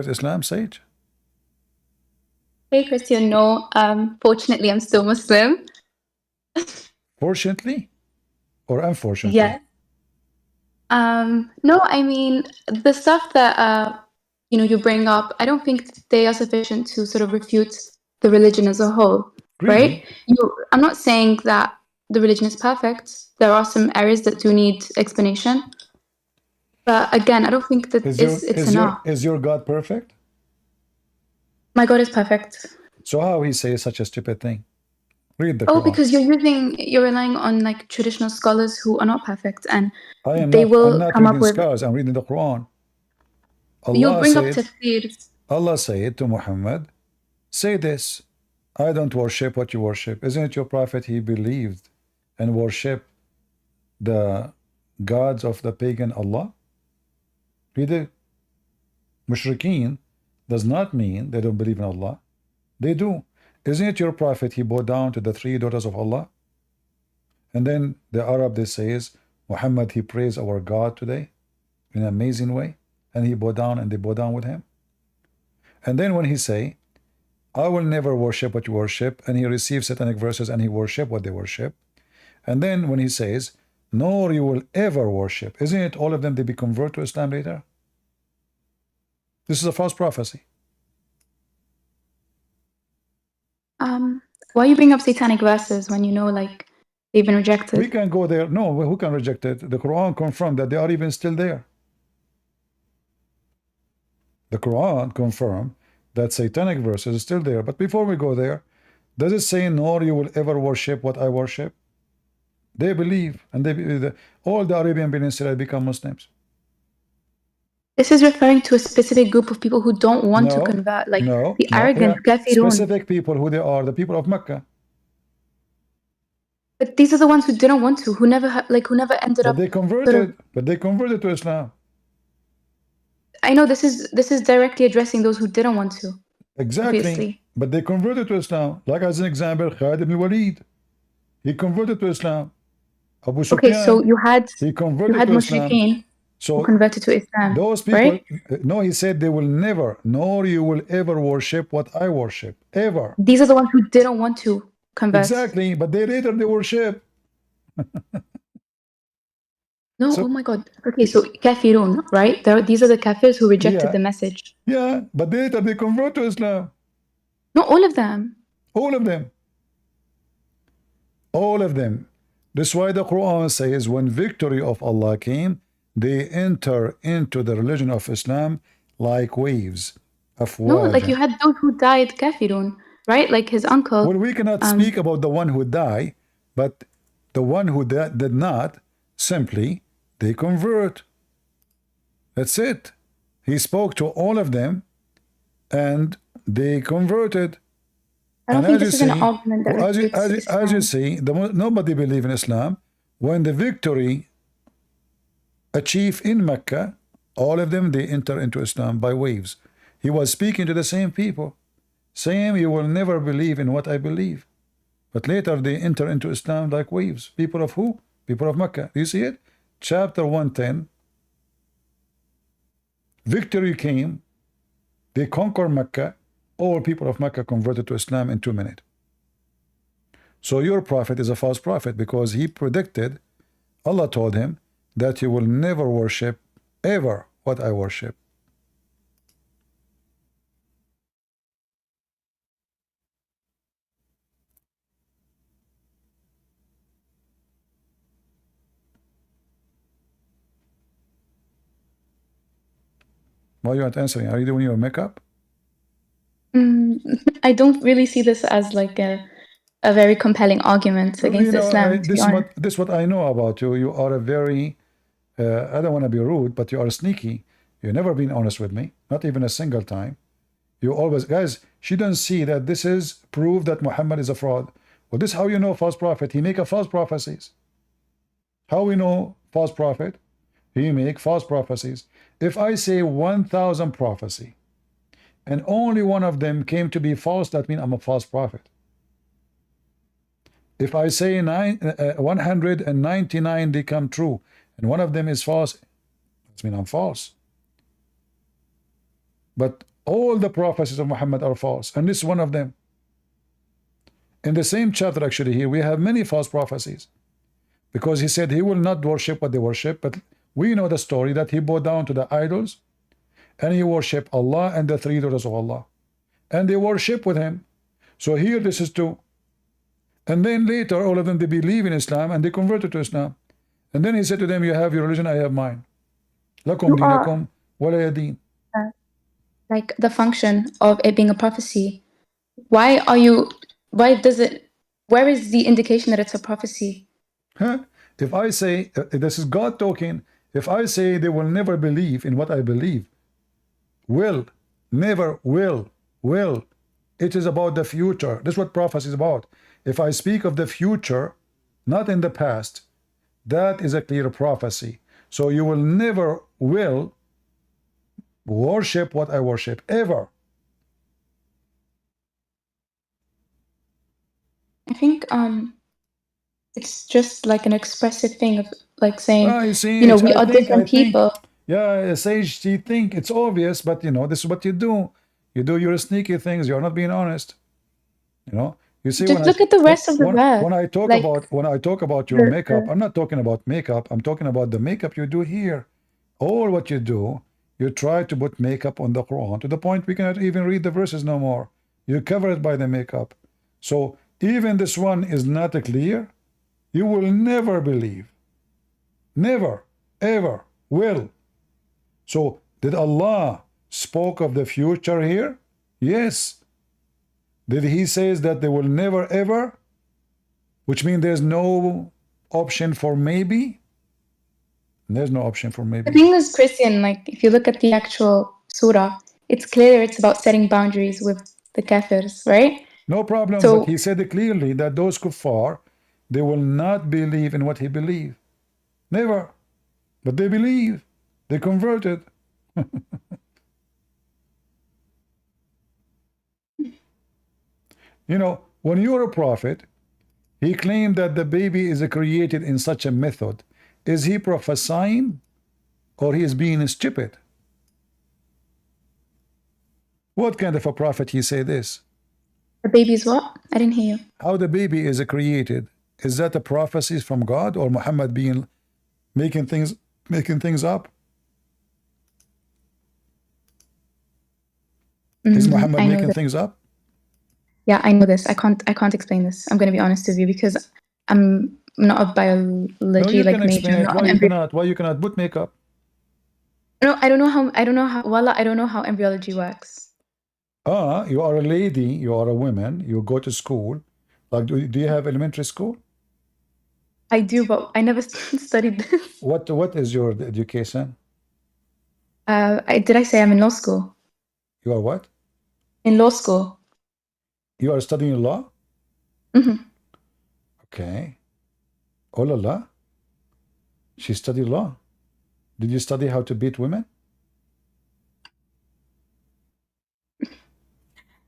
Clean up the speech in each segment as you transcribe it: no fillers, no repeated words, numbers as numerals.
Islam, say it. Hey, Christian. No, fortunately, I'm still Muslim. Fortunately or unfortunately? Yeah. No, I mean, the stuff that you bring up, I don't think they are sufficient to sort of refute the religion as a whole, right? Really? I'm not saying that the religion is perfect. There are some areas that do need explanation, but again, I don't think that Is your it's is your enough. is your God perfect? My God is perfect. So how he says such a stupid thing? Read the Oh, Quran. because you're relying on like traditional scholars who are not perfect, and I am they not I'm will not come up reading with. scars, I'm reading the Quran. You'll Allah bring up said, tafsirs. Allah said to Muhammad, say this, I don't worship what you worship. Isn't it your prophet? He believed and worshiped the gods of the pagan Allah. Read it. Mushrikeen does not mean they don't believe in Allah. They do. Isn't it your prophet? He bowed down to the three daughters of Allah. And then the Arab, they says, Muhammad, he praised our God today in an amazing way. And he bowed down and they bowed down with him. And then when he say, I will never worship what you worship, and he receives satanic verses and he worship what they worship. And then when he says, nor you will ever worship, isn't it all of them they be convert to Islam later? This is a false prophecy. Why you bring up satanic verses when you know like they've been We rejected? can go there. No, who can reject it? The Quran confirmed that they are even still there. The Quran confirmed that satanic verses is still there. But before we go there, does it say, nor you will ever worship what I worship? They believe, and all the Arabian Peninsula become Muslims. This is referring to a specific group of people who don't want to No, convert, like no, the no. arrogant Yeah, kafirun. specific people who they are, the people of Mecca. But these are the ones who didn't want to, who never ended But up they sort of. converted. But they converted to Islam. I know this is directly addressing those who didn't want to, Exactly. obviously. But they converted to Islam. Like as an example, Khalid ibn Walid. He converted to Islam. Abu Okay, so Sufyan, you had he you converted had to Islam. mushrikeen who So converted to Islam, those people, right? no, he said they will never, nor you will ever worship what I worship. Ever. These are the ones who didn't want to convert. Exactly. But they later they worship. No, So oh my God. Okay, so kafirun, right? These are the kafirs who rejected yeah, the message. yeah. But later they convert to Islam. Not all of them. All of them. All of them. That's why the Quran says when victory of Allah came, they enter into the religion of Islam like waves. No, like أفواجا. you had those who died kafirun, right? Like his uncle. Well, we cannot speak about the one who died, but the one who did not, simply they convert. That's it. He spoke to all of them and they converted. I don't And think as you this is an see, argument that as you, refutes as you Islam. see, nobody believe in Islam. When the victory achieved in Mecca, all of them, they enter into Islam by waves. He was speaking to the same people, saying, you will never believe in what I believe. But later they enter into Islam like waves. People of who? People of Mecca. Do you see it? Chapter 110. Victory came. They conquered Mecca. All people of Mecca converted to Islam in 2 minutes. So your prophet is a false prophet because he predicted, Allah told him that you will never worship ever what I worship. Why you not answering? Are you doing your makeup? I don't really see this as like a very compelling argument Well, you against know, Islam, to be honest. this is what I know about you. You are a very I don't want to be rude, but you are sneaky. You've never been honest with me, not even a single time. You always, guys, she doesn't see that this is proof that Muhammad is a fraud. Well, this is how you know false prophet. He make a false prophecies. How we know false prophet? He make false prophecies. If I say 1,000 prophecy, and only one of them came to be false, that means I'm a false prophet. If I say 199 they come true, and one of them is false, that means I'm false. But All the prophecies of Muhammad are false, and this is one of them. In the same chapter, actually, here we have many false prophecies, because he said he will not worship what they worship, but we know the story that he bowed down to the idols and he worshiped Allah and the three daughters of Allah, and they worship with him. So here this is two. And then later all of them, they believe in Islam and they converted to Islam. And then he said to them, you have your religion, I have mine. Lakum You are dinakum wala yadin. like the function of it being a prophecy. Why does it, where is the indication that it's a prophecy? Huh? If I say, this is God talking, if I say they will never believe in what I believe, will, never, will, it is about the future. This is what prophecy is about. If I speak of the future, not in the past, that is a clear prophecy. So you will never will worship what I worship, ever. I think it's just like an expressive thing of like saying, You see, you know, we I are think, different people. yeah, Sage, you think it's obvious, but you know, this is what you do. You do your sneaky things. You're not being honest. You know, you see, Just look at the rest of the verse. when I talk Like about your makeup, I'm not talking about makeup. I'm talking about the makeup you do here. All what you do, you try to put makeup on the Quran to the point we cannot even read the verses no more. You cover it by the makeup. So even this one is not clear. You will never believe. Never, ever will. So did Allah spoke of the future here? Yes. Did he says that they will never ever? Which means there's no option for maybe? There's no option for maybe. the thing is, Christian, like if you look at the actual surah, it's clear it's about setting boundaries with the kafirs, right? No problem, So, but he said clearly that those kuffar, they will not believe in what he believed. Never. But they believe. They converted. You know, when you're a prophet, he claimed that the baby is created in such a method. Is he prophesying or he is being stupid? What kind of a prophet he say this? the baby's what? I didn't hear you. How the baby is created? Is that a prophecy from God or Muhammad being making things up? Is Muhammad making things up? Yeah, I know this. I can't explain this. I'm going to be honest with you because I'm not a biology No, you like can major. explain it. Why you cannot put makeup? No, I don't know how. Wallah, I don't know how embryology works. You are a lady. You are a woman. You go to school. Like, do you have elementary school? I do, but I never studied this. What is your education? Did I say I'm in law school? You are what? In law school. You are studying law? Mm-hmm. Okay. Oh la la. She studied law. Did you study how to beat women?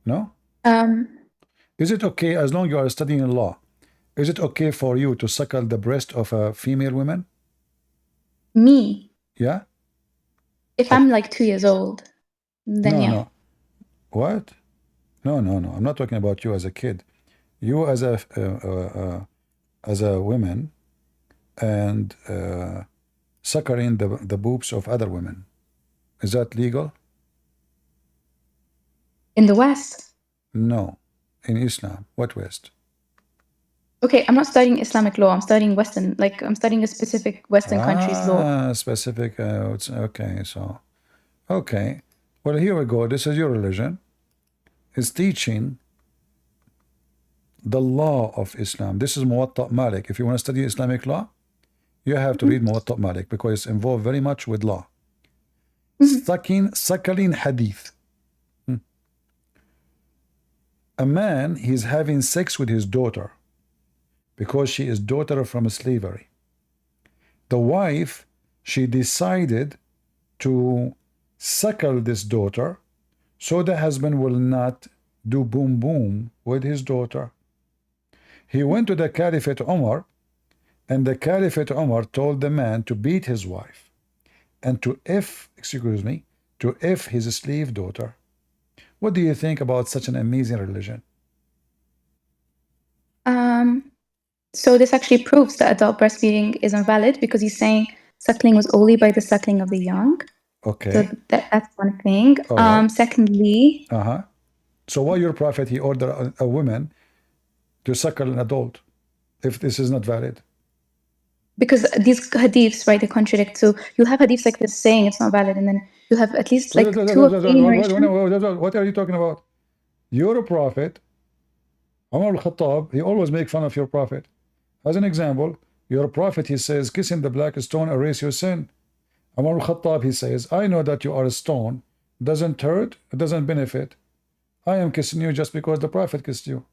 No? Is it okay, as long as you are studying law, is it okay for you to suckle the breast of a female woman? Me? Yeah? If I'm like 2 years old, then yeah. No. What? No. I'm not talking about you as a kid. You as a woman and suckering the boobs of other women. Is that legal? In the West? No. In Islam. What West? Okay, I'm not studying Islamic law. I'm studying Western, like I'm studying a specific Western country's law. Specific. Okay, so. Okay. Well, here we go. This is your religion. It's teaching the law of Islam. This is Muwatta Malik. If you want to study Islamic law, you have to read Muwatta Malik because it's involved very much with law. Suckling hadith. A man, he's having sex with his daughter because she is daughter from slavery. The wife, she decided to suckle this daughter so the husband will not do boom boom with his daughter. He went to the Caliphate Umar, and the Caliphate Umar told the man to beat his wife and to F his slave daughter. What do you think about such an amazing religion? So this actually proves that adult breastfeeding is invalid because he's saying suckling was only by the suckling of the young. So Okay. that's one thing. All right. Secondly, Uh-huh. So why your prophet, he ordered a woman to suckle an adult if this is not valid? because these hadiths, right, they contradict. So you'll have hadiths like this saying it's not valid, and then you'll have at least like two or three narrations. What are you talking about? Your prophet, Umar al-Khattab, he always make fun of your prophet. As an example, your prophet, he says, kissing the black stone erase your sin. Umar al-Khattab, he says, I know that you are a stone. Doesn't hurt, it doesn't benefit. I am kissing you just because the prophet kissed you.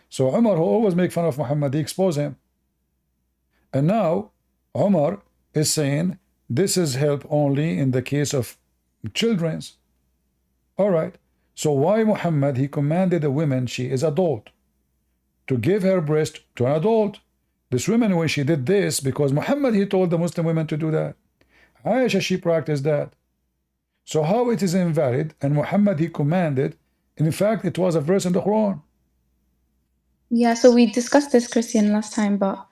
So Umar, who always make fun of Muhammad, he expose him. And now Umar is saying this is help only in the case of children's. All right. So why Muhammad, he commanded a woman, she is adult, to give her breast to an adult. This woman, when she did this, because Muhammad, he told the Muslim women to do that. Aisha, she practiced that. So how it is invalid? And Muhammad, he commanded. In fact, it was a verse in the Quran. Yeah, so we discussed this, Christian, last time, but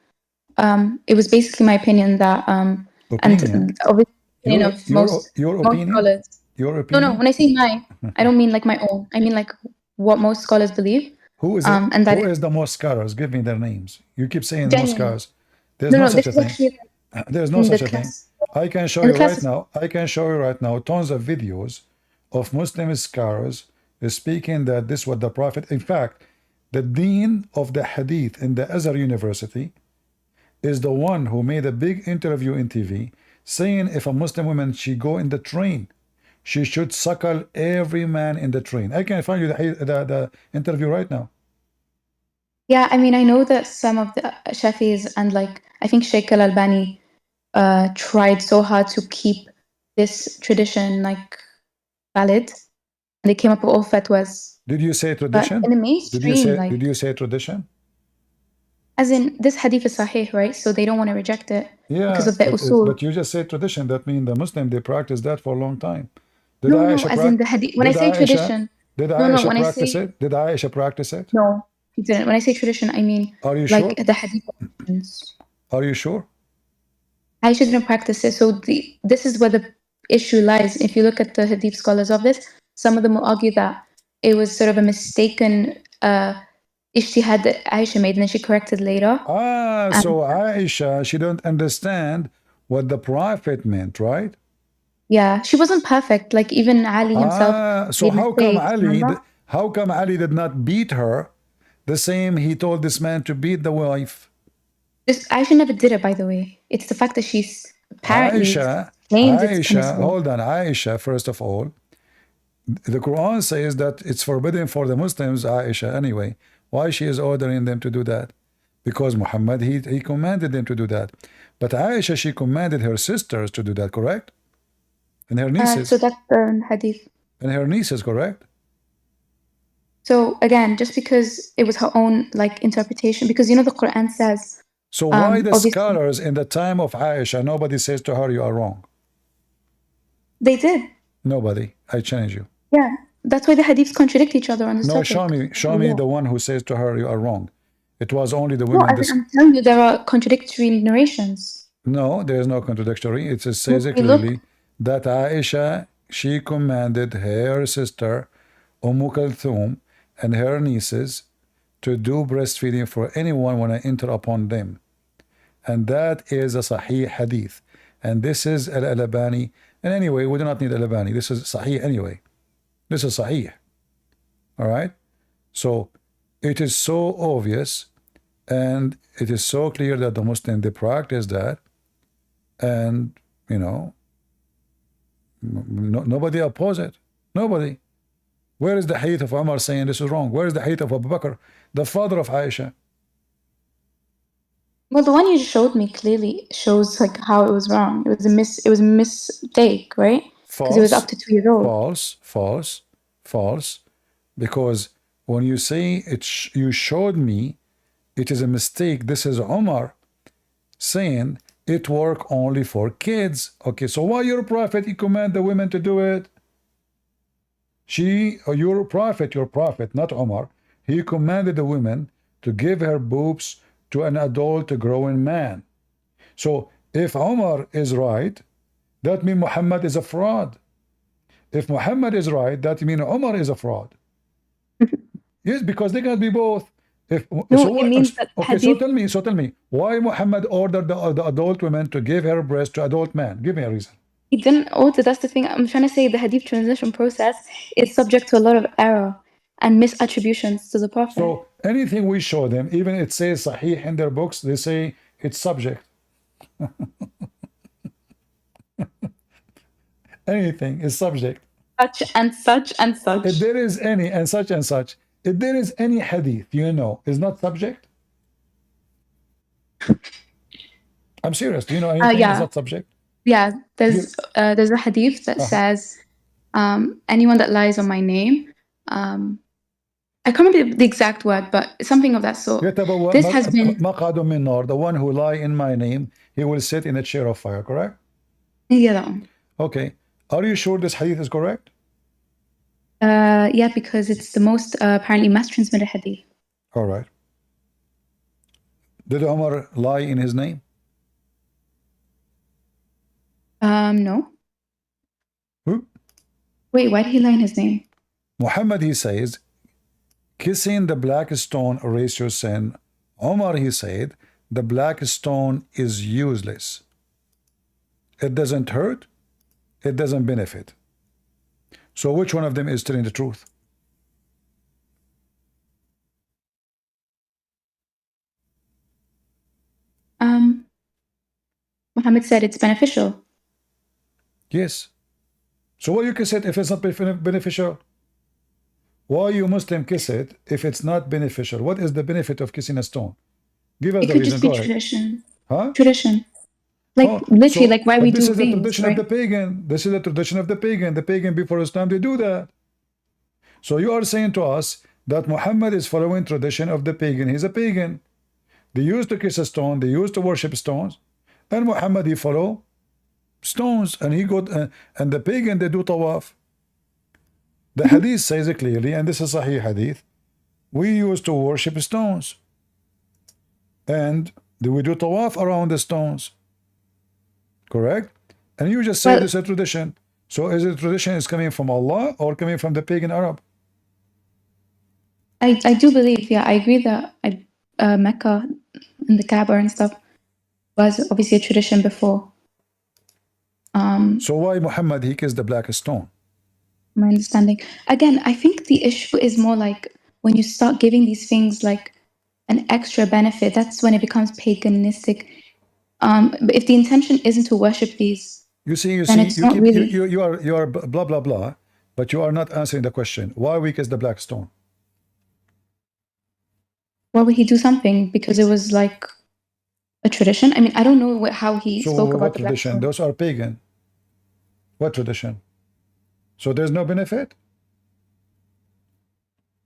it was basically my opinion that Opinion. and obviously opinion of most opinion. scholars. Your No, opinion. when I say mine, I don't mean like my own. I mean like what most scholars believe. Who is it? And that Who is the most scholars? Give me their names. You keep saying most genuinely. scholars. There's no such This a is thing. actually There's no in the such a thing. class. I can show In the you class right now. I can show you right now tons of videos of Muslim scholars speaking that this was the Prophet. In fact, the dean of the Hadith in the Azhar University is the one who made a big interview in TV saying if a Muslim woman she go in the train, she should suckle every man in the train. I can find you the interview right now. Yeah, I mean, I know that some of the Shafis and like I think Sheikh Al Albani tried so hard to keep this tradition like valid, and they came up with all fatwas. Did you say But tradition? in the mainstream, like Did you say tradition? as in this hadith is sahih, right? So they don't want to reject it because Yeah, of the usul. but you just said tradition. That means the Muslim they practice that for a long time. Did No, Aisha as in the hadith. When I say tradition, no, when I say Did Aisha practice it? no, he didn't. When I say tradition, I mean Are you like sure? the hadith. Are you sure? I shouldn't practice it. So this is where the issue lies. If you look at the hadith scholars of this, some of them will argue that it was sort of a mistaken ijtihad that Aisha made, and then she corrected later. So Aisha, she don't understand what the Prophet meant, right? Yeah, she wasn't perfect. Like even Ali himself So made mistakes. Remember? how come Ali did not beat her the same he told this man to beat the wife? Aisha never did it, by the way. It's the fact that she's apparently claims it's permissible. Hold on, Aisha, first of all, the Quran says that it's forbidden for the Muslims, Aisha, anyway. Why she is ordering them to do that? Because Muhammad, he commanded them to do that. But Aisha, she commanded her sisters to do that, correct? And her nieces. So that's the hadith. And her nieces, correct? So again, just because it was her own like interpretation, because you know the Quran says. So why the scholars in the time of Aisha, nobody says to her, you are wrong? They did. Nobody. I challenge you. Yeah, that's why the hadiths contradict each other on this topic. Show me the one who says to her, you are wrong. It was only the women. No, I'm telling you, there are contradictory narrations. No, there is no contradictory. It says clearly that Aisha, she commanded her sister, Kulthum, and her nieces to do breastfeeding for anyone when I enter upon them. And that is a Sahih hadith. And this is Al-Albani. And anyway, we do not need Al-Albani. This is Sahih anyway. This is Sahih. All right? So it is so obvious and it is so clear that the Muslim, they practice that. And, you know, nobody oppose it. Nobody. Where is the hadith of Umar saying this is wrong? Where is the hadith of Abu Bakr, the father of Aisha? Well, the one you showed me clearly shows like how it was wrong. It was a mistake, right? Because it was up to 2 years old. False. Because when you say you showed me, it is a mistake. This is Umar saying it work only for kids. Okay, so why your prophet he command the women to do it? your prophet, not Omar, he commanded the women to give her boobs to an adult growing man. So if Omar is right, that means Muhammad is a fraud. If Muhammad is right, that means Omar is a fraud. Yes, because they can be both. If No, so, it what? means that Okay, hadith. so tell me, why Muhammad ordered the adult women to give her breast to adult man? Give me a reason. He didn't order. That's the thing. I'm trying to say the hadith transition process is subject to a lot of error and misattributions to the Prophet. So anything we show them, even it says Sahih in their books, they say it's subject. Anything is subject. Such and such and such. If there is any and such, if there is any hadith is not subject. I'm serious. Do you know anything is not subject? Yeah, there's a hadith that says, anyone that lies on my name, I can't remember the exact word, but something of that sort. This has been the one who lie in my name, he will sit in a chair of fire, correct? Yeah, that one. Okay. Are you sure this hadith is correct? Yeah, because it's the most apparently mass transmitted hadith. All right. Did Omar lie in his name? No. Who? Wait, why did he lie in his name? Muhammad, he says, kissing the black stone erase your sin. Omar, he said, the black stone is useless. It doesn't hurt. It doesn't benefit. So which one of them is telling the truth? Muhammad said it's beneficial. Yes. So why you kiss it if it's not beneficial? Why you Muslim kiss it if it's not beneficial? What is the benefit of kissing a stone? Give us it the could reason. just be Go ahead. tradition. Huh? Tradition. Like literally, like why we do this is things, the tradition right? of the pagan. This is the tradition of the pagan. The pagan before Islam, they do that. So you are saying to us that Muhammad is following tradition of the pagan. He's a pagan. They used to kiss a stone. They used to worship stones. And Muhammad, he follow stones. And he got and the pagan, they do tawaf. The hadith says it clearly, and this is Sahih hadith. We used to worship stones. And we do tawaf around the stones. Correct? And you just say this is a tradition. So is it tradition is coming from Allah or coming from the pagan Arab? I do believe, yeah, I agree that Mecca and the Kaaba and stuff was obviously a tradition before. So why Muhammad he kissed the black stone? My understanding. Again, I think the issue is more like when you start giving these things like an extra benefit, that's when it becomes paganistic. But if the intention isn't to worship these, you are blah blah blah, but you are not answering the question. Why we kiss the black stone? Why would he do something? Because it was like a tradition. I mean, I don't know how he spoke about the tradition. Those are pagan. What tradition? So there's no benefit?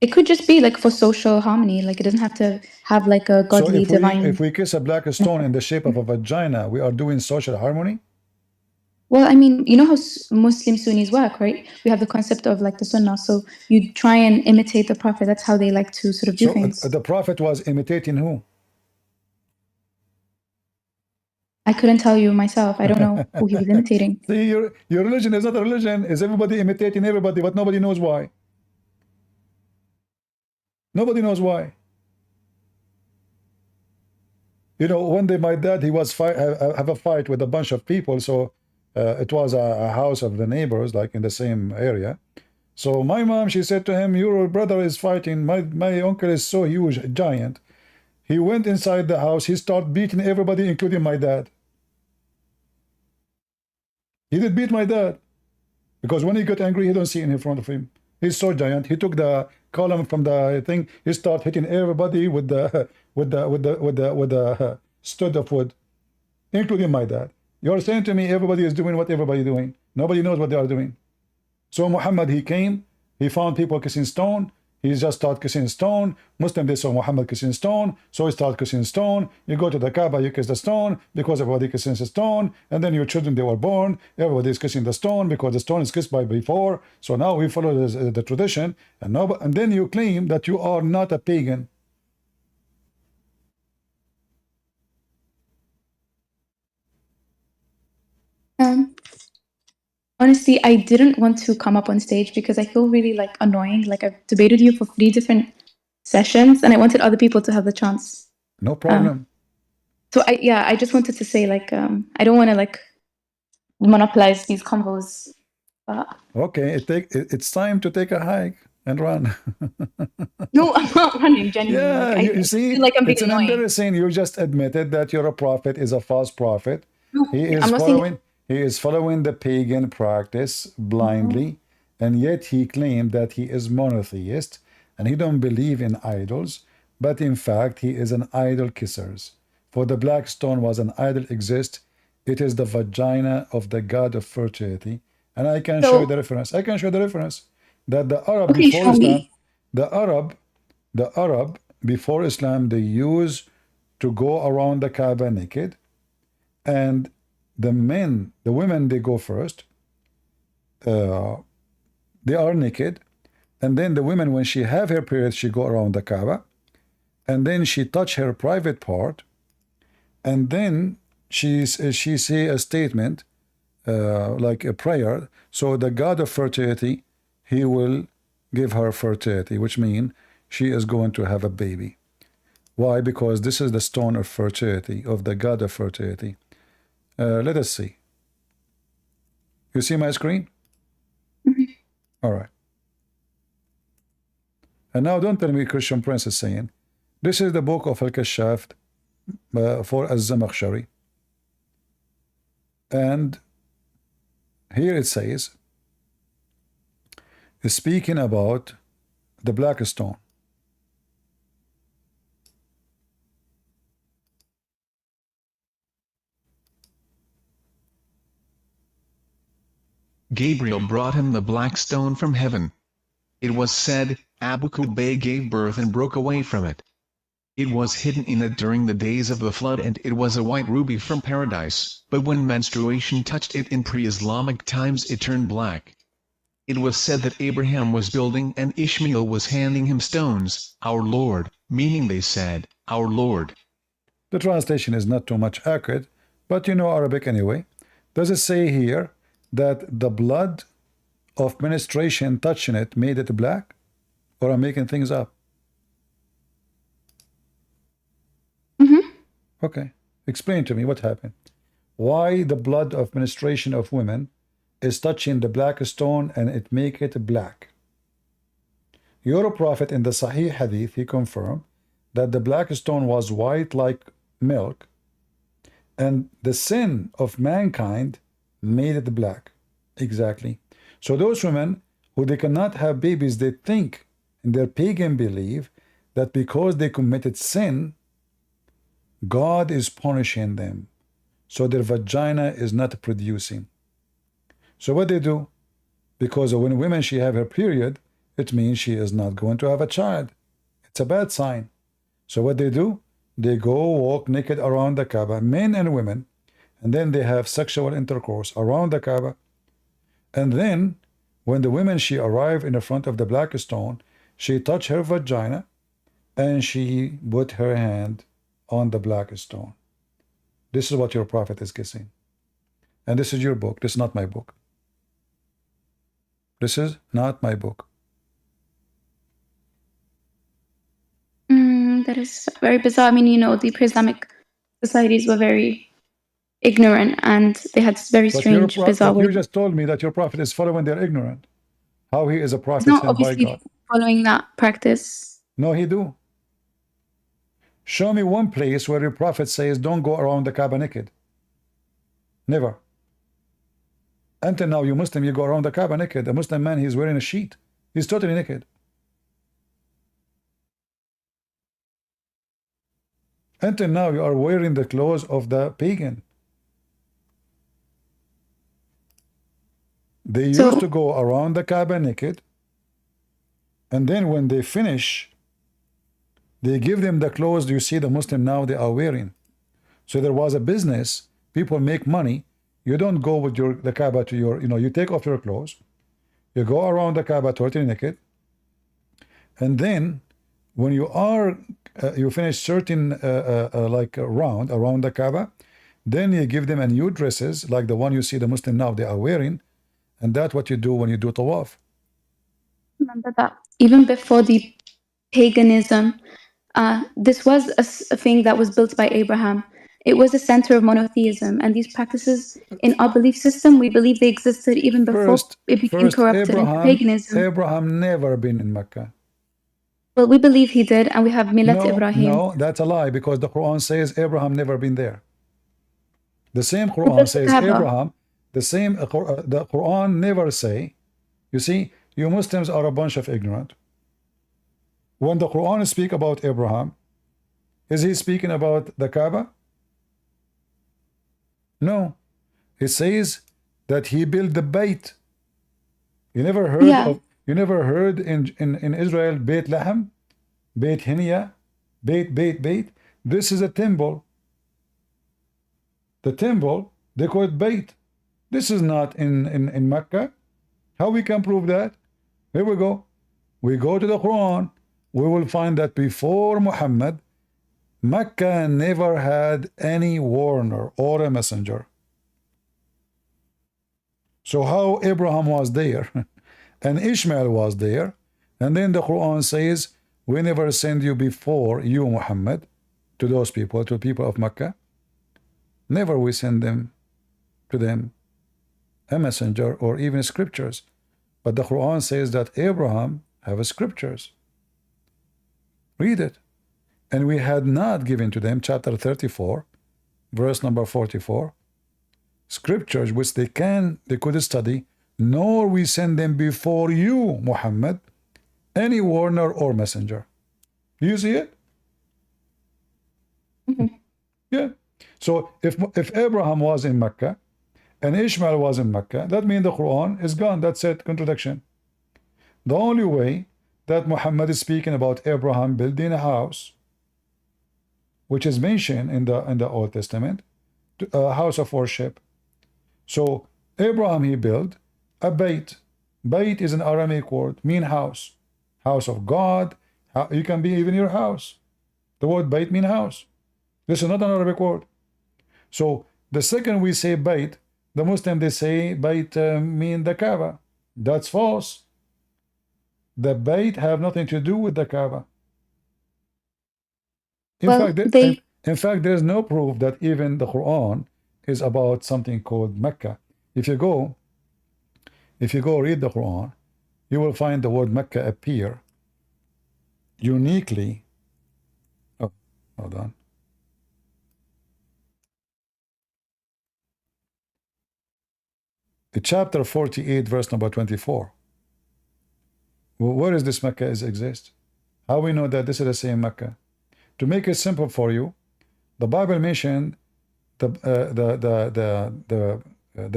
It could just be like for social harmony. Like it doesn't have to have like a godly divine. If we kiss a black stone in the shape of a vagina, we are doing social harmony? Well, I mean, you know how Muslim Sunnis work, right? We have the concept of like the Sunnah. So you try and imitate the Prophet. That's how they like to sort of do things. The Prophet was imitating who? I couldn't tell you myself. I don't know who he was imitating. See, your religion is not a religion. Is everybody imitating everybody, but nobody knows why. Nobody knows why. You know, one day my dad, he was have a fight with a bunch of people. So it was a house of the neighbors, like in the same area. So my mom, she said to him, your brother is fighting. My uncle is so huge, a giant. He went inside the house. He started beating everybody, including my dad. He did beat my dad. Because when he got angry, he don't see in front of him. He's so giant. He took the column from the thing. He started hitting everybody with the stud of wood, including my dad. You're saying to me everybody is doing what everybody doing. Nobody knows what they are doing. So Muhammad, he came, he found people kissing stone, He just started kissing stone. Muslim, they saw Muhammad kissing stone, so he started kissing stone. You go to the Kaaba, you kiss the stone because everybody kissing the stone, and then your children, they were born. Everybody is kissing the stone because the stone is kissed by before. So now we follow the tradition, and then you claim that you are not a pagan. Honestly, I didn't want to come up on stage because I feel really like annoying. Like I've debated you for 3 different sessions, and I wanted other people to have the chance. No problem. So I just wanted to say like I don't want to like monopolize these convos. Okay, it's time to take a hike and run. No, I'm not running. Genuinely, Yeah, like you I see, feel like I'm being it's an annoying. embarrassing. You just admitted that your prophet is a false prophet. No, He is I'm not saying. following the pagan practice blindly, and yet he claimed that he is monotheist and he don't believe in idols, but in fact he is an idol kissers. For the black stone was an idol exist. It is the vagina of the god of fertility. And I can show you So the reference. I can show the reference that the Arab okay, before show Islam, me. the Arab before Islam, they used to go around the Kaaba naked, and the women, they go first. They are naked, and then the women, when she have her period, she go around the Kaaba, and then she touch her private part, and then she say a statement like a prayer. So the God of fertility, he will give her fertility, which means she is going to have a baby. Why? Because this is the stone of fertility, of the God of fertility. Let us see. You see my screen? All right. And now don't tell me Christian Prince is saying. This is the book of Al-Kashaf for Az-Zamakhshari. And here it says, speaking about the black stone. Gabriel brought him the black stone from heaven. It was said, Abu Kubay gave birth and broke away from it. It was hidden in it during the days of the flood, and it was a white ruby from paradise, but when menstruation touched it in pre-Islamic times it turned black. It was said that Abraham was building and Ishmael was handing him stones, our Lord, meaning they said, our Lord. The translation is not too much accurate, but you know Arabic anyway. Does it say here that the blood of menstruation touching it made it black? Or I'm making things up? Okay, explain to me what happened. Why the blood of menstruation of women is touching the black stone and it make it black? Your prophet in the Sahih Hadith, he confirmed that the black stone was white like milk, and the sin of mankind made it black. Exactly. So those women who they cannot have babies, they think in their pagan belief that because they committed sin, God is punishing them. So their vagina is not producing. So what they do? Because when women she have her period, it means she is not going to have a child. It's a bad sign. So what they do? They go walk naked around the Kaaba, men and women, and then they have sexual intercourse around the Kaaba. And then when the women she arrive in the front of the black stone, she touch her vagina and she put her hand on the black stone. This is what your prophet is kissing. And this is your book. This is not my book. This is not my book. That is very bizarre. I mean, you know, the pre-Islamic societies were very ignorant and they had very strange, bizarre But you ways. just told me that your prophet is following their ignorant. How he is a He's prophet not sent by obviously God. following that practice. No, he do. Show me one place where your prophet says don't go around the Kaaba naked. Never. Until now, you Muslim, you go around the Kaaba naked. A Muslim man, he's wearing a sheet. He's totally naked. Until now, you are wearing the clothes of the pagan. They used to go around the Kaaba naked, And then when they finish, they give them the clothes you see the Muslim now they are wearing. So there was a business. People make money. You don't go with the Kaaba to your, you take off your clothes. You go around the Kaaba totally naked. And then when you are, you finish certain like a round around the Kaaba, then you give them a new dresses like the one you see the Muslim now they are wearing. And that's what you do when you do tawaf. Remember that even before the paganism, this was a thing that was built by Abraham. It was a center of monotheism, and these practices in our belief system, we believe they existed even before it became corrupted into paganism. Abraham never been in Mecca. Well, we believe he did, and we have Millat Ibrahim. No, that's a lie, because the Quran says Abraham never been there. The same Quran says Abraham. The Quran never say. You see, you Muslims are a bunch of ignorant. When the Quran speak about Abraham, is he speaking about the Kaaba? No. It says that he built the Beit. You never heard of, you never heard in Israel Beit Lahem, Beit Hinia, Beit. This is a temple. The temple, they call it Beit. This is not in Mecca. How we can prove that? Here we go. We go to the Quran. We will find that before Muhammad, Mecca never had any warner or a messenger. So how Abraham was there and Ishmael was there, and then the Quran says, we never send you before you, Muhammad, to those people, to people of Mecca. Never we send them to them a messenger or even scriptures. But the Quran says that Abraham have scriptures. Read it. And we had not given to them, chapter 34, verse number 44, scriptures which they could study, nor we send them before you, Muhammad, any warner or messenger. Do you see it? Mm-hmm. Yeah. So if Abraham was in Mecca and Ishmael was in Mecca, that means the Quran is gone. That's it, contradiction. The only way that Muhammad is speaking about Abraham building a house, which is mentioned in the Old Testament, a house of worship. So Abraham, he built a Beit. Beit is an Aramaic word, mean house. House of God. You can be even your house. The word Beit mean house. This is not an Arabic word. So the second we say Beit, the Muslim they say Beit mean the Kaaba. That's false. The Beit have nothing to do with the Kaaba. In fact, there's no proof that even the Quran is about something called Mecca. If you go read the Quran, you will find the word Mecca appear uniquely. Oh, hold on. The chapter 48, verse number 24. Where is this Mecca exist? How we know that this is the same Mecca? To make it simple for you, the Bible mentioned the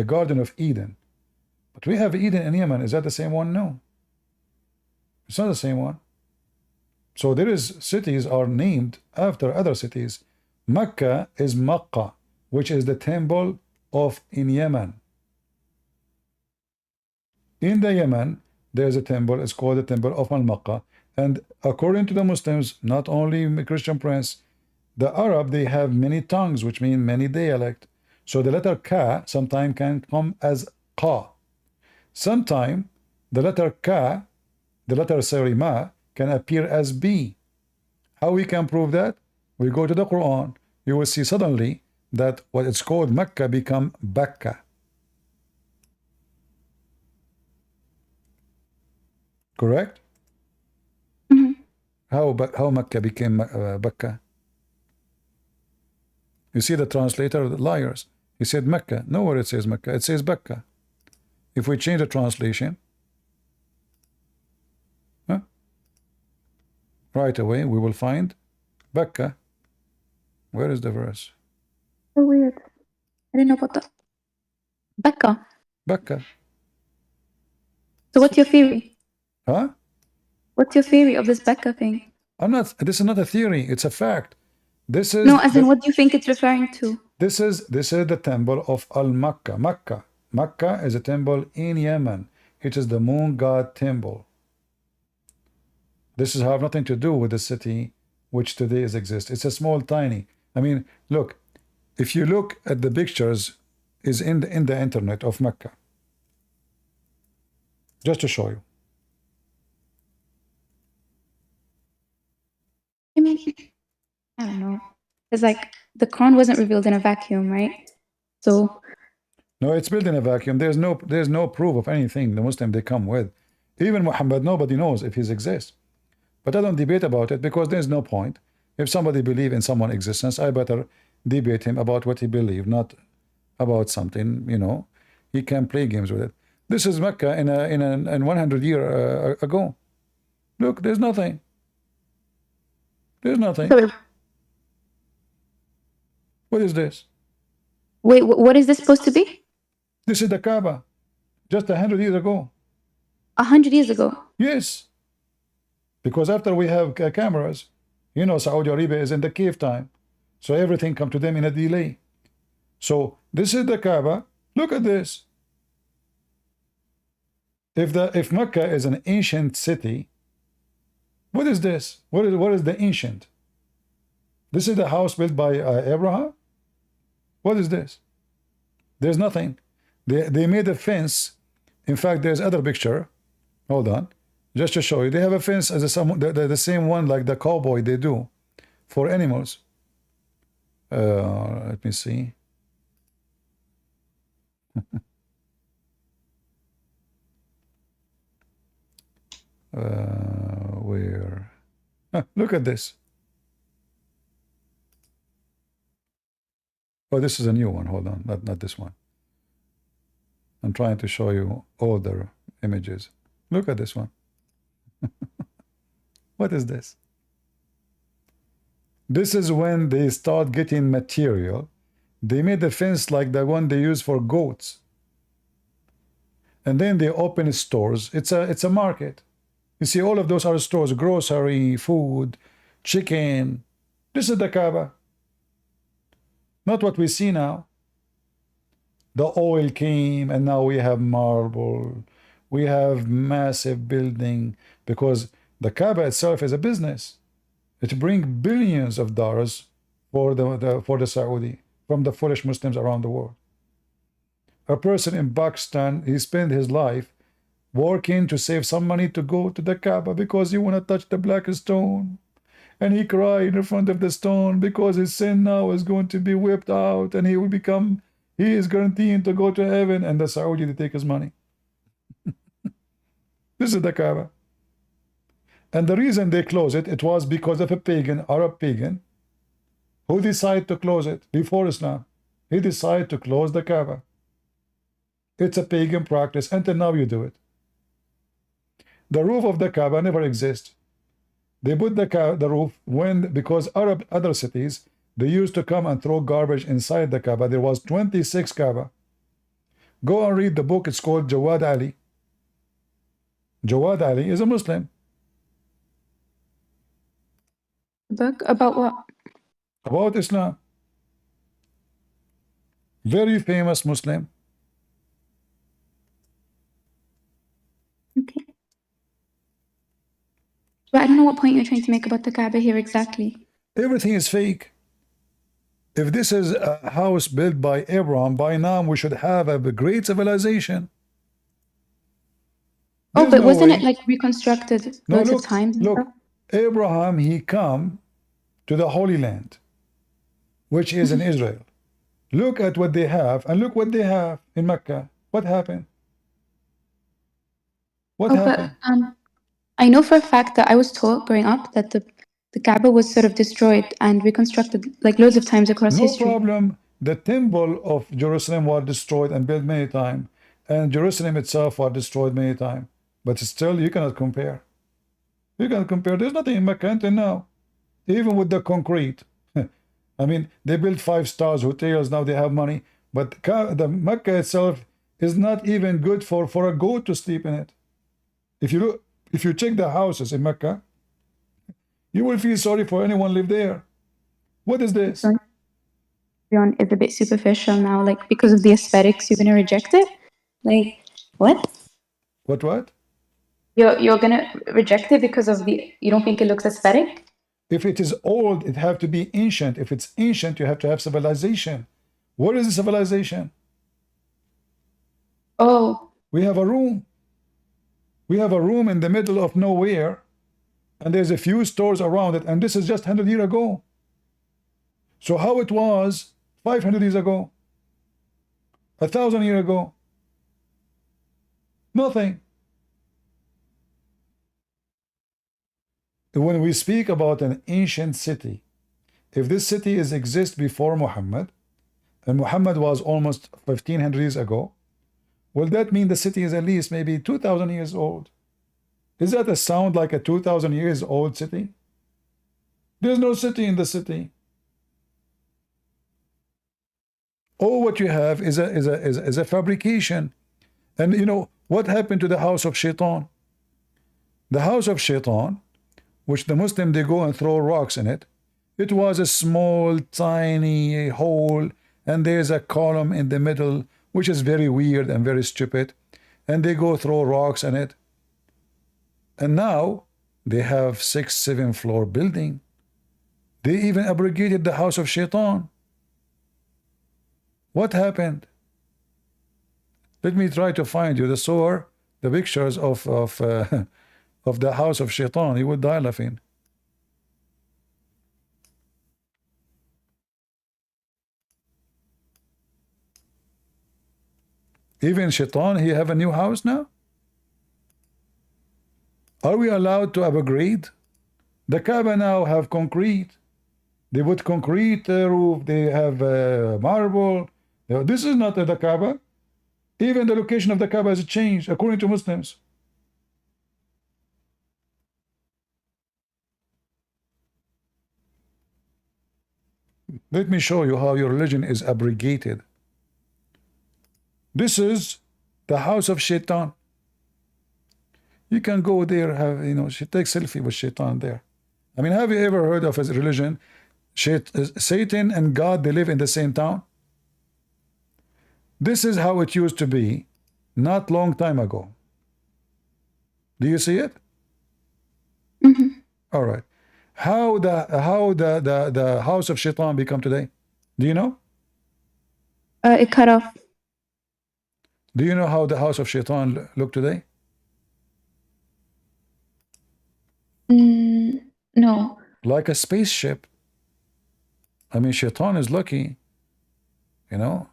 Garden of Eden, but we have Eden in Yemen. Is that the same one? No, it's not the same one. So there is cities are named after other cities. Mecca is Makkah, which is the temple of in Yemen. In the Yemen, there's a temple. It's called the Temple of Al-Makkah. And according to the Muslims, not only Christian Prince, the Arab, they have many tongues, which mean many dialect. So the letter Ka sometimes can come as Qa. Sometimes the letter Ka, the letter Ma, can appear as B. How we can prove that? We go to the Quran. You will see suddenly that what it's called Mecca become Bakka. Correct? Mm-hmm. How Mecca became Bakka? You see the translator, the liars. He said Mecca. Nowhere it says Mecca. It says Bakka. If we change the translation, right away we will find Bakka. Where is the verse? So weird. I didn't know about that. Becca. Bakka. So what's your theory? Huh? What's your theory of this Becca thing? I'm not. This is not a theory. It's a fact. This is No, as in, what do you think it's referring to? This is the temple of Al-Makkah. Makkah is a temple in Yemen. It is the moon god temple. This has have nothing to do with the city which today exists. It's a small, tiny. I mean, look. If you look at the pictures, is in the internet of Mecca. Just to show you. I mean, I don't know. It's like the Quran wasn't revealed in a vacuum, right? So no, it's built in a vacuum. There's no proof of anything the Muslim they come with. Even Muhammad, nobody knows if he exists. But I don't debate about it because there's no point. If somebody believes in someone's existence, I better debate him about what he believes, not about something, you know. He can play games with it. This is Mecca in 100 years ago. Look, there's nothing. There's nothing. sorry, What is this? wait, what is this supposed to be? This is the Kaaba, just 100 years ago. 100 years ago. Yes, because after we have cameras, you know, Saudi Arabia is in the cave time, so everything come to them in a delay. So this is the Kaaba. Look at this. If Mecca is an ancient city, what is this? What is the ancient? This is the house built by Abraham. What is this? There's nothing. They made a fence. In fact, there's other picture. Hold on, just to show you. They have a fence as the same one like the cowboy they do for animals. Let me see. Where? Look at this. Oh, this is a new one. Hold on, not this one. I'm trying to show you older images. Look at this one. What is this? This is when they start getting material. They made a fence like the one they use for goats. And then they open stores. It's a market. You see, all of those are stores: grocery, food, chicken. This is the Kaaba. Not what we see now. The oil came, and now we have marble. We have massive building, because the Kaaba itself is a business. It brings billions of dollars for the Saudi, from the foolish Muslims around the world. A person in Pakistan, he spent his life working to save some money to go to the Kaaba because he want to touch the black stone. And he cried in front of the stone because his sin now is going to be whipped out, and he is guaranteed to go to heaven. And the Saudi, they take his money. This is the Kaaba. And the reason they close it, it was because of a pagan, Arab pagan, who decided to close it before Islam. He decided to close the Kaaba. It's a pagan practice. Until now you do it. The roof of the Kaaba never exists. They put the roof because other cities, they used to come and throw garbage inside the Kaaba. There was 26 Kaaba. Go and read the book. It's called Jawad Ali. Jawad Ali is a Muslim. Book about what? About Islam. Very famous Muslim. Okay. But I don't know what point you're trying to make about the Kaaba here exactly. Everything is fake. If this is a house built by Abraham, by now we should have a great civilization. Oh, but wasn't it like reconstructed lots of times? Look, Abraham, he come to the Holy Land, which is in Israel. Look at what they have, and look what they have in Mecca. What happened? What happened? But I know for a fact that I was taught growing up that the Kaaba was sort of destroyed and reconstructed like loads of times across history. No problem. The temple of Jerusalem was destroyed and built many times, and Jerusalem itself was destroyed many times. But still, you cannot compare. You cannot compare. There's nothing in Mecca until now, even with the concrete. I mean, they built 5-star hotels. Now they have money, but the Mecca itself is not even good for a goat to sleep in it. If you look, If you check the houses in Mecca, you will feel sorry for anyone live there. What is this? Is a bit superficial now, like because of the aesthetics, you're gonna reject it? Like, what? What? You're gonna reject it because of the you don't think it looks aesthetic? If it is old, it have to be ancient. If it's ancient, you have to have civilization. What is the civilization? Oh, We have a room. We have a room in the middle of nowhere, and there's a few stores around it, and this is just 100 years ago. So how it was 500 years ago, 1,000 years ago? Nothing. When we speak about an ancient city, if this city is exist before Muhammad, and Muhammad was almost 1,500 years ago, well, that means the city is at least maybe 2,000 years old. Is that a sound like a 2,000 years old city? There's no city in the city. All what you have is a fabrication. And you know what happened to the house of Shaitan? The house of Shaitan, which the Muslim they go and throw rocks in it, it was a small tiny hole, and there's a column in the middle, which is very weird and very stupid, and they go throw rocks in it. And now they have 6-7 floor building. They even abrogated the house of Shaitan. What happened? Let me try to find you the pictures of of the house of Shaitan. You would die laughing. Even Shaitan, he have a new house now? Are we allowed to upgrade? The Kaaba now have concrete. They put concrete roof. They have marble. This is not the Kaaba. Even the location of the Kaaba has changed according to Muslims. Let me show you how your religion is abrogated. This is the house of Shaitan. You can go there, have, you know, she takes selfie with Shaitan there. I mean, have you ever heard of his religion? Satan and God, they live in the same town. This is how it used to be not long time ago. Do you see it? mm-hmm. All right. How the house of Shaitan become today? Do you know? It cut off. Do you know how the house of Shaitan look today? No. Like a spaceship. I mean, Shaitan is lucky, you know.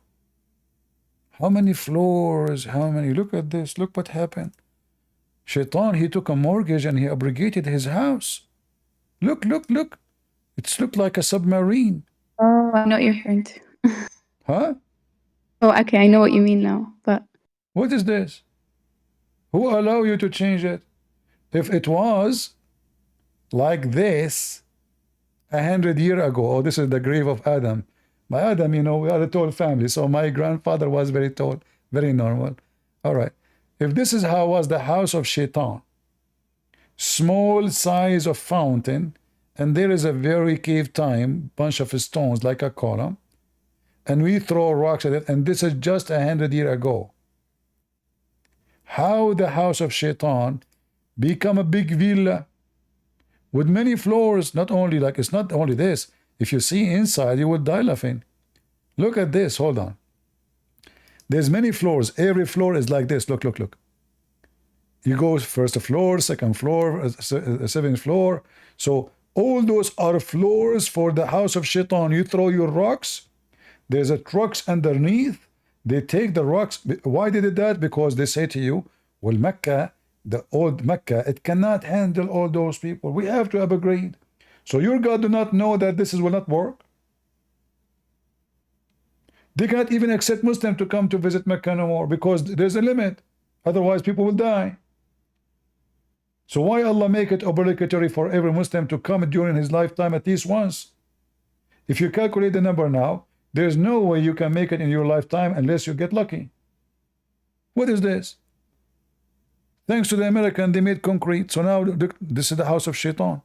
How many floors? How many? Look at this. Look what happened. Shaitan, he took a mortgage and he abrogated his house. Look. It's looked like a submarine. Oh, I know what you're referring to. Huh? Oh, okay, I know what you mean now, but What is this? Who allow you to change it? If it was like this 100 years ago, oh, this is the grave of Adam. My Adam, you know, we are a tall family, so my grandfather was very tall, very normal. All right. If this is how was the house of Shaitan, small size of fountain, and there is a very cave time, bunch of stones like a column, and we throw rocks at it, and this is just 100 years ago. How the house of Shaitan become a big villa with many floors? Not only like it's not only this. If you see inside, you will die laughing. Look at this. Hold on. There's many floors. Every floor is like this. Look. You go first floor, second floor, seventh floor. So all those are floors for the house of Shaitan. You throw your rocks. There's a trucks underneath. They take the rocks. Why they did that? Because they say to you, well, Mecca, the old Mecca, it cannot handle all those people. We have to upgrade. So your God do not know that this will not work. They cannot even accept Muslim to come to visit Mecca no more because there's a limit. Otherwise, people will die. So why Allah make it obligatory for every Muslim to come during his lifetime at least once? If you calculate the number now, there's no way you can make it in your lifetime unless you get lucky. What is this? Thanks to the American, they made concrete. So now this is the house of Shaitan.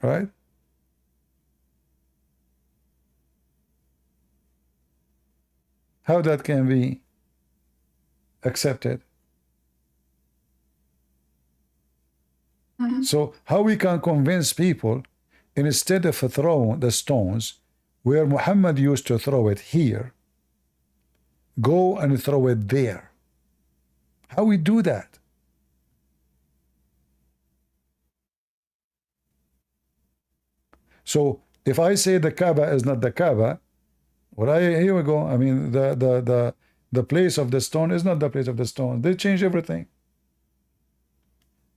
Right? How that can be accepted? So how we can convince people, instead of throwing the stones where Muhammad used to throw it here, go and throw it there? How we do that? So if I say the Kaaba is not the Kaaba, well, here we go. I mean, the place of the stone is not the place of the stone. They change everything.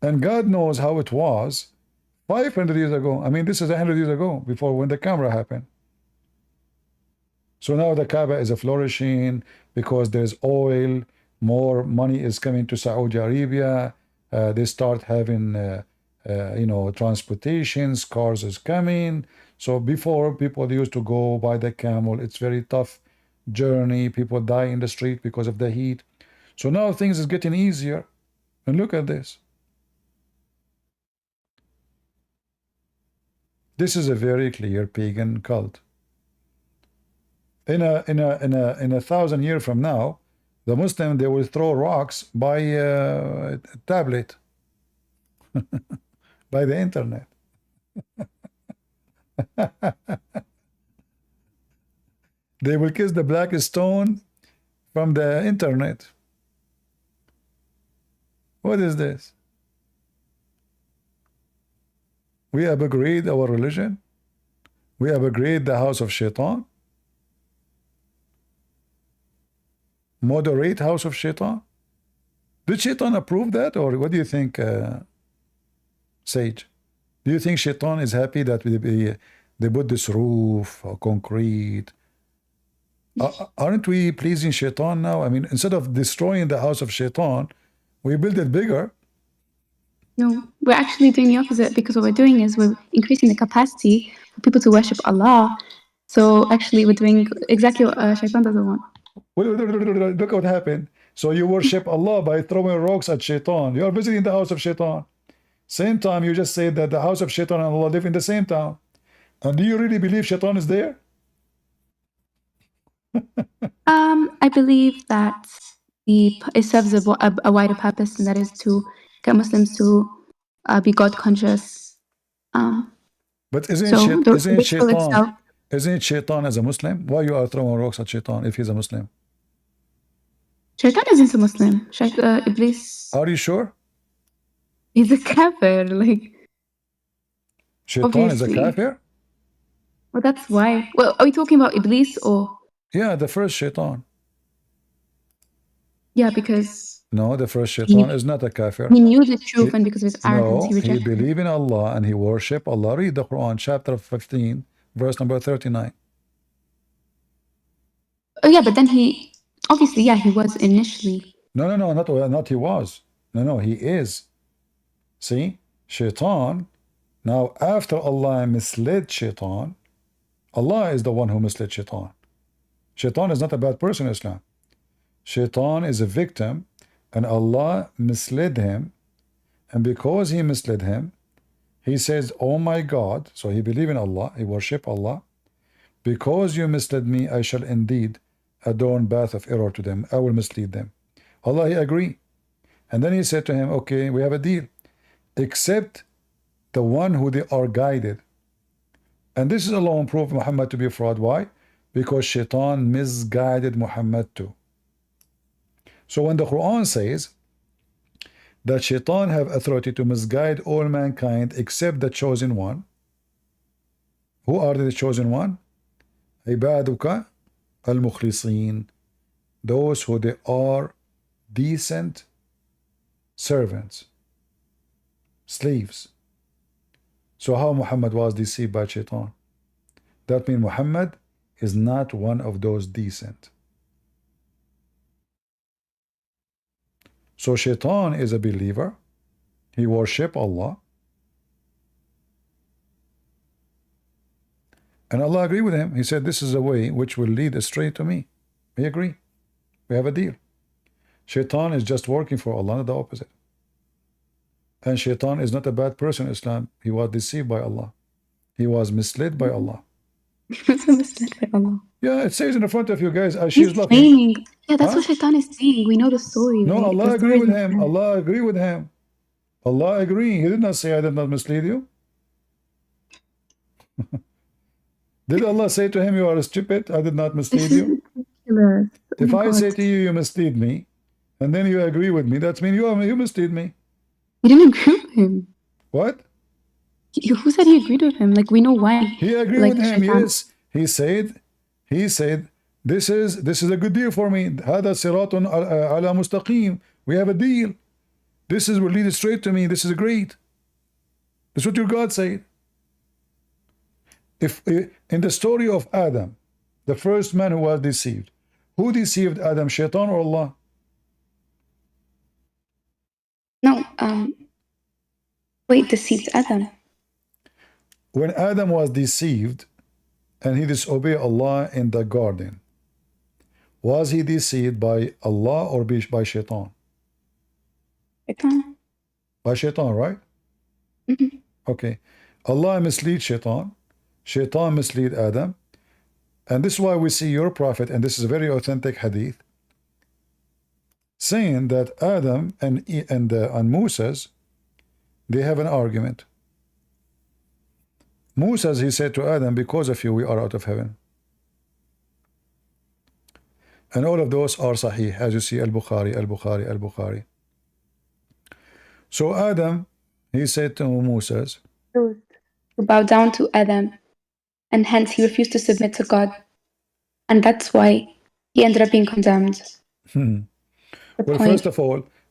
And God knows how it was 500 years ago. I mean, this is 100 years ago, before when the camera happened. So now the Kaaba is flourishing because there's oil, more money is coming to Saudi Arabia. They start having, transportations, cars is coming. So before, people used to go by the camel. It's very tough journey. People die in the street because of the heat. So now things is getting easier. And look at this. This is a very clear pagan cult. In a 1,000 years from now, the Muslim, they will throw rocks by tablet, by the internet. They will kiss the black stone from the internet. What is this? We upgrade our religion. We upgrade the house of Shaitan. Moderate house of Shaitan. Did Shaitan approve that, or what do you think, Sage? Do you think Shaitan is happy that they put this roof or concrete? Aren't we pleasing Shaitan now? I mean, instead of destroying the house of Shaitan, we build it bigger. No, we're actually doing the opposite, because what we're doing is we're increasing the capacity for people to worship Allah. So actually, we're doing exactly what Shaitan doesn't want. Look what happened. So you worship Allah by throwing rocks at Shaitan. You are visiting the house of Shaitan. Same time, you just said that the house of Shaitan and Allah live in the same town. And do you really believe Shaitan is there? I believe that it serves a wider purpose, and that is to get Muslims to be God conscious. But isn't So the ritual Shaitan itself. isn't Shaitan as a Muslim? Why you are throwing rocks at Shaitan if he's a Muslim? Shaitan isn't a Muslim. Iblis, Are you sure? he's a kafir. Like, Shaitan is a obviously. kafir? Well, that's why. Well, are we talking about Iblis or? Yeah, the first Shaitan. Yeah, because No, the first Shaitan is not a kafir. he knew the truth, and because of his arrogance, No, he he rejected it. believed in Allah and he worshiped Allah. Read the Quran, chapter 15, verse number 39. Oh yeah, but then he obviously, yeah, he was initially. No, not he was. No, he is. See, Shaitan. Now, after Allah misled Shaitan, Allah is the one who misled Shaitan. Shaitan is not a bad person in Islam. Shaitan is a victim, and Allah misled him. And because he misled him, he says, "Oh my God." So he believed in Allah, he worshiped Allah. Because you misled me, I shall indeed adorn path of error to them. I will mislead them. Allah, he agreed. And then he said to him, okay, we have a deal. Except the one who they are guided. And this is alone proof Muhammad to be a fraud. Why? Because Shaitan misguided Muhammad too. So when the Quran says that Shaitan have authority to misguide all mankind except the chosen one, who are the chosen one? عبادك المخلصين, those who they are decent servants, slaves. So how Muhammad was deceived by Shaitan? That means Muhammad is not one of those decent. So Shaitan is a believer. He worship Allah. And Allah agreed with him. He said, this is a way which will lead astray to me. We agree. We have a deal. Shaitan is just working for Allah, not the opposite. And Shaitan is not a bad person in Islam. He was deceived by Allah. He was misled by Allah. Misled by Allah. Yeah, it says in the front of you guys as He's she's laughing. claiming. Yeah, that's Huh? what Shaitan is saying. We know the story. No, right? Allah The agree story with is him. in Allah agree with him. Allah agree. He did not say I did not mislead you. Did Allah say to him, you are stupid, I did not mislead you? ridiculous. Oh If my I God. say to you, you mislead me, and then you agree with me, that means you mislead me. He didn't agree with him. What? Who said he agreed with him? Like, we know why. He agreed Like, with him, Shaitan. yes. He said, this is a good deal for me. هذا صراط على مستقيم. We have a deal. This will lead straight to me. This is great. That's what your God said. If in the story of Adam, the first man who was deceived, who deceived Adam, Shaitan or Allah? No, wait, deceived Adam. When Adam was deceived and he disobeyed Allah in the garden, was he deceived by Allah or by Shaitan? Shaitan. By Shaitan, right? Mm-hmm. Okay. Allah mislead Shaitan. Shaitan mislead Adam. And this is why we see your prophet, and this is a very authentic hadith, saying that Adam and Moses, they have an argument. Moses, he said to Adam, because of you we are out of heaven. And all of those are sahih, as you see, al-Bukhari, al-Bukhari, al-Bukhari. So Adam, he said to Moses, To bow down to Adam, and hence he refused to submit to God. And that's why he ended up being condemned. The well, point.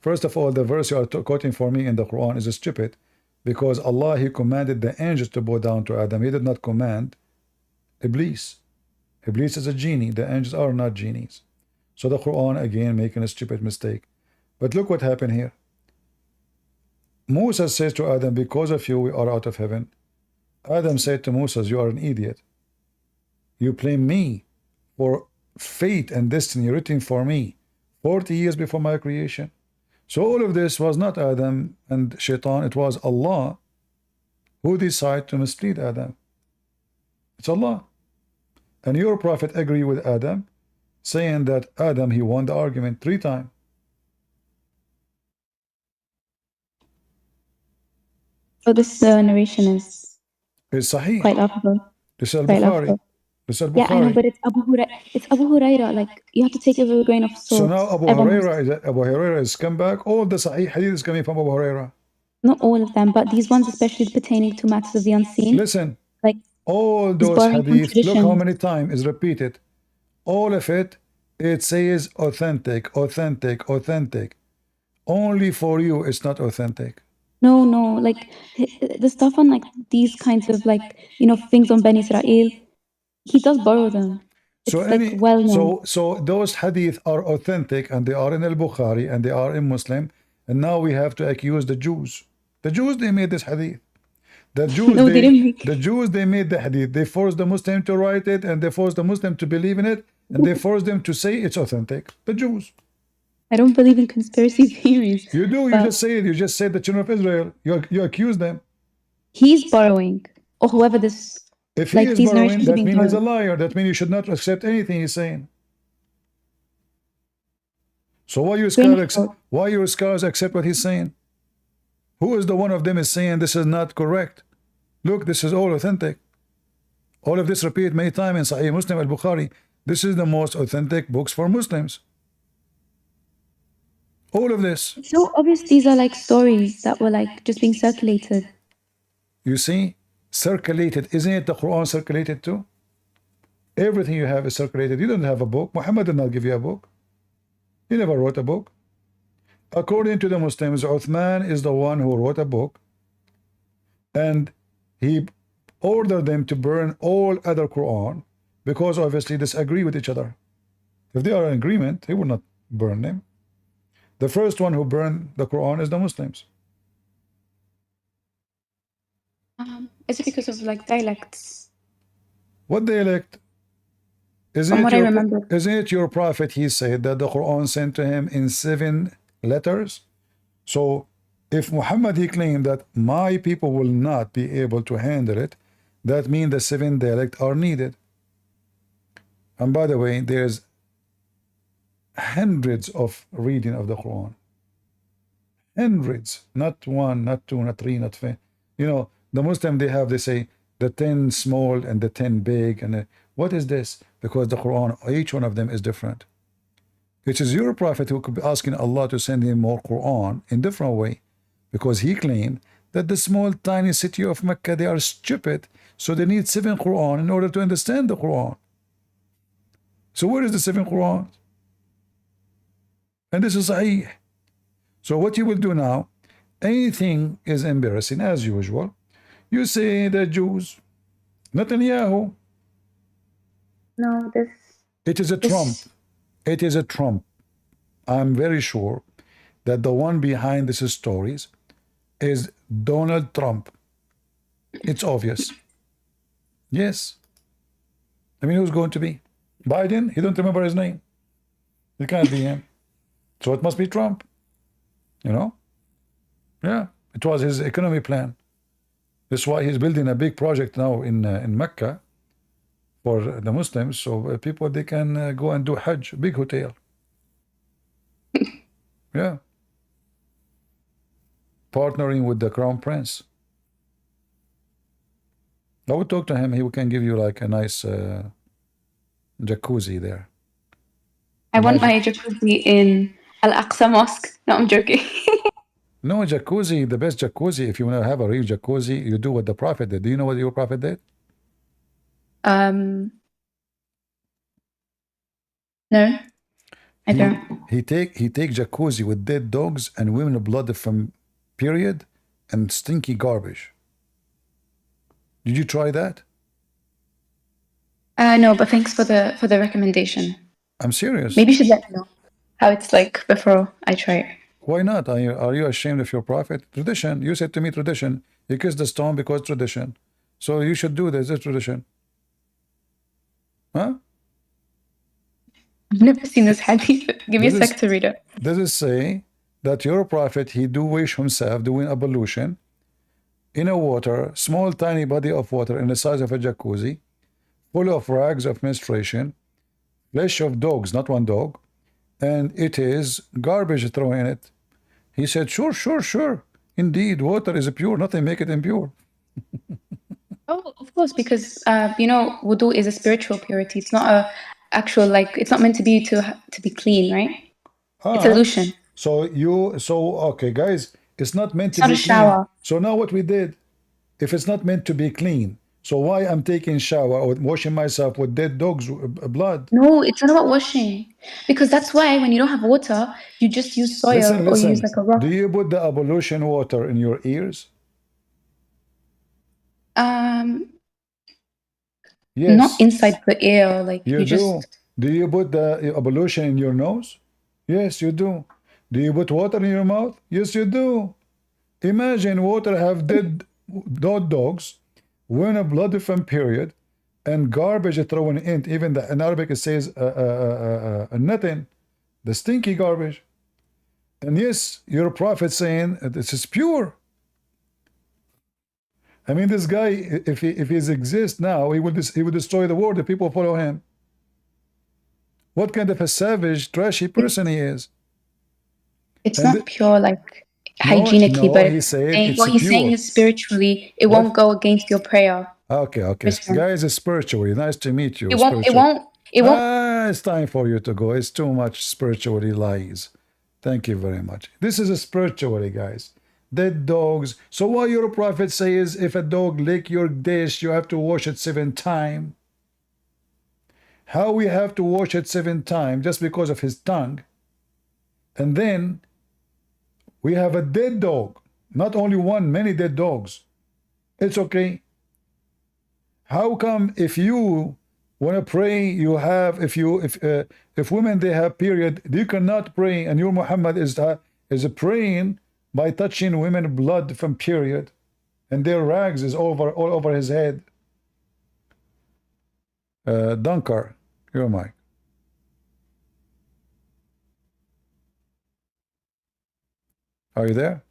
first of all, the verse you are quoting for me in the Quran is stupid, because Allah, he commanded the angels to bow down to Adam. He did not command Iblis. Iblis is a genie. The angels are not genies. So the Quran, again, making a stupid mistake. But look what happened here. Moses says to Adam, because of you we are out of heaven. Adam said to Moses, you are an idiot. You blame me for fate and destiny written for me 40 years before my creation. So all of this was not Adam and Shaitan, it was Allah who decided to mislead Adam. It's Allah. And your prophet agreed with Adam, saying that Adam, he won the argument 3 times. So this narration is It's Sahih. quite laughable. This is al-Bukhari. This is al-Bukhari. Yeah, I know, but it's Abu Huraira. Like, you have to take it with a grain of salt. So now Abu Huraira is come back. All the Sahih hadith is coming from Abu Huraira. Not all of them, but these ones especially pertaining to matters of the unseen. Listen, like all those hadith, look how many times is repeated. All of it, it says authentic, authentic, authentic. Only for you, it's not authentic. No, like the stuff on like these kinds of like, things on Bani Israel, he does borrow them. It's like well known. So those hadith are authentic, and they are in al-Bukhari, and they are in Muslim, and now we have to accuse the Jews. The Jews, they made this hadith. The Jews, no, they didn't make... the Jews, they made the hadith. They forced the Muslim to write it, and they forced the Muslim to believe in it, and they forced them to say it's authentic. The Jews. I don't believe in conspiracy theories. You do. You just say it. You just said the children of Israel. You accuse them. He's borrowing, or whoever this. If he is borrowing, that means he's a liar. That means you should not accept anything he's saying. So why your scholars accept what he's saying? Who is the one of them is saying this is not correct? Look, this is all authentic. All of this repeated many times in Sahih Muslim, al-Bukhari. This is the most authentic books for Muslims. All of this. It's so obvious these are like stories that were like just being circulated. You see? Circulated. Isn't it the Quran circulated too? Everything you have is circulated. You don't have a book. Muhammad did not give you a book. He never wrote a book. According to the Muslims, Uthman is the one who wrote a book, and he ordered them to burn all other Quran because obviously disagree with each other. If they are in agreement, he would not burn them. The first one who burned the Quran is the Muslims. Is it because of like dialects? What dialect? From what I remember. Isn't it your prophet? He said that the Quran sent to him in 7 letters. So if Muhammad he claimed that my people will not be able to handle it, that means the 7 dialects are needed. And by the way, there's hundreds of reading of the Quran. Hundreds, not 1, not 2, not 3, not 5. You know, the Muslim they say the 10 small and the 10 big, and what is this? Because the Quran, each one of them is different. It is your prophet who could be asking Allah to send him more Quran in different way, because he claimed that the small tiny city of Mecca, they are stupid, so they need 7 Quran in order to understand the Quran. So where is the 7 Quran? And this is Sahih. So what you will do now, anything is embarrassing as usual. You say the Jews, Netanyahu. No, It is a Trump. It is a Trump. I'm very sure that the one behind these stories is Donald Trump. It's obvious. Yes. I mean, who's going to be? Biden? He don't remember his name. It can't be him. So it must be Trump. You know? Yeah. It was his economy plan. That's why he's building a big project now in Mecca for the Muslims, so people they can go and do Hajj, big hotel. Yeah. Partnering with the Crown Prince. I would talk to him. He can give you like a nice jacuzzi there. I want my jacuzzi in Al-Aqsa Mosque. No, I'm joking. No, jacuzzi, the best jacuzzi, if you want to have a real jacuzzi, you do what the Prophet did. Do you know what your Prophet did? No, I don't. He take jacuzzi with dead dogs and women blood from period and stinky garbage. Did you try that? No, but thanks for the recommendation. I'm serious. Maybe you should let me know how it's like before I try it. Why not? Are you ashamed of your Prophet? Tradition. You said to me tradition. You kissed the stone because tradition. So you should do this. It's tradition. Huh? I've never seen this hadith. Give me a sec to read it. Does it say that your Prophet, he do wish himself doing ablution in a water, small tiny body of water in the size of a jacuzzi, full of rags of menstruation, flesh of dogs, not one dog, and it is garbage thrown in it. He said, sure. Indeed, water is pure, nothing make it impure. Oh, of course, because wudu is a spiritual purity. It's not a actual, like, it's not meant to be clean, right? It's illusion. Okay, guys, it's not meant to not be a clean. shower. So now what we did, if it's not meant to be clean, so why I'm taking shower or washing myself with dead dogs' blood? No, it's not about washing. Because that's why when you don't have water, you just use soil or you use like a rock. Do you put the ablution water in your ears? Yes. Not inside the ear, like you just... Do you put the ablution in your nose? Yes, you do. Do you put water in your mouth? Yes, you do. Imagine water have dead dogs, when blood from period, and garbage thrown in. Even in Arabic it says nothing, the stinky garbage. And yes, your Prophet saying this is pure. I mean, this guy, if he exists now, he would destroy the world if people follow him. What kind of a savage, trashy person he is. It's not pure, like, hygienically, but he said what he's saying is spiritually, it won't go against your prayer. Okay. Guys, it's spiritually. Nice to meet you. It won't. It's time for you to go. It's too much spiritually lies. Thank you very much. This is a spiritually, guys. Dead dogs. So why your Prophet says if a dog lick your dish, you have to wash it 7 times? How we have to wash it 7 times just because of his tongue? And then we have a dead dog. Not only one, many dead dogs. It's okay. How come if you want to pray, you have, if women they have period, you cannot pray, and your Muhammad is praying by touching women blood from period, and their rags is all over his head. Dunkar, your mic. Are you there?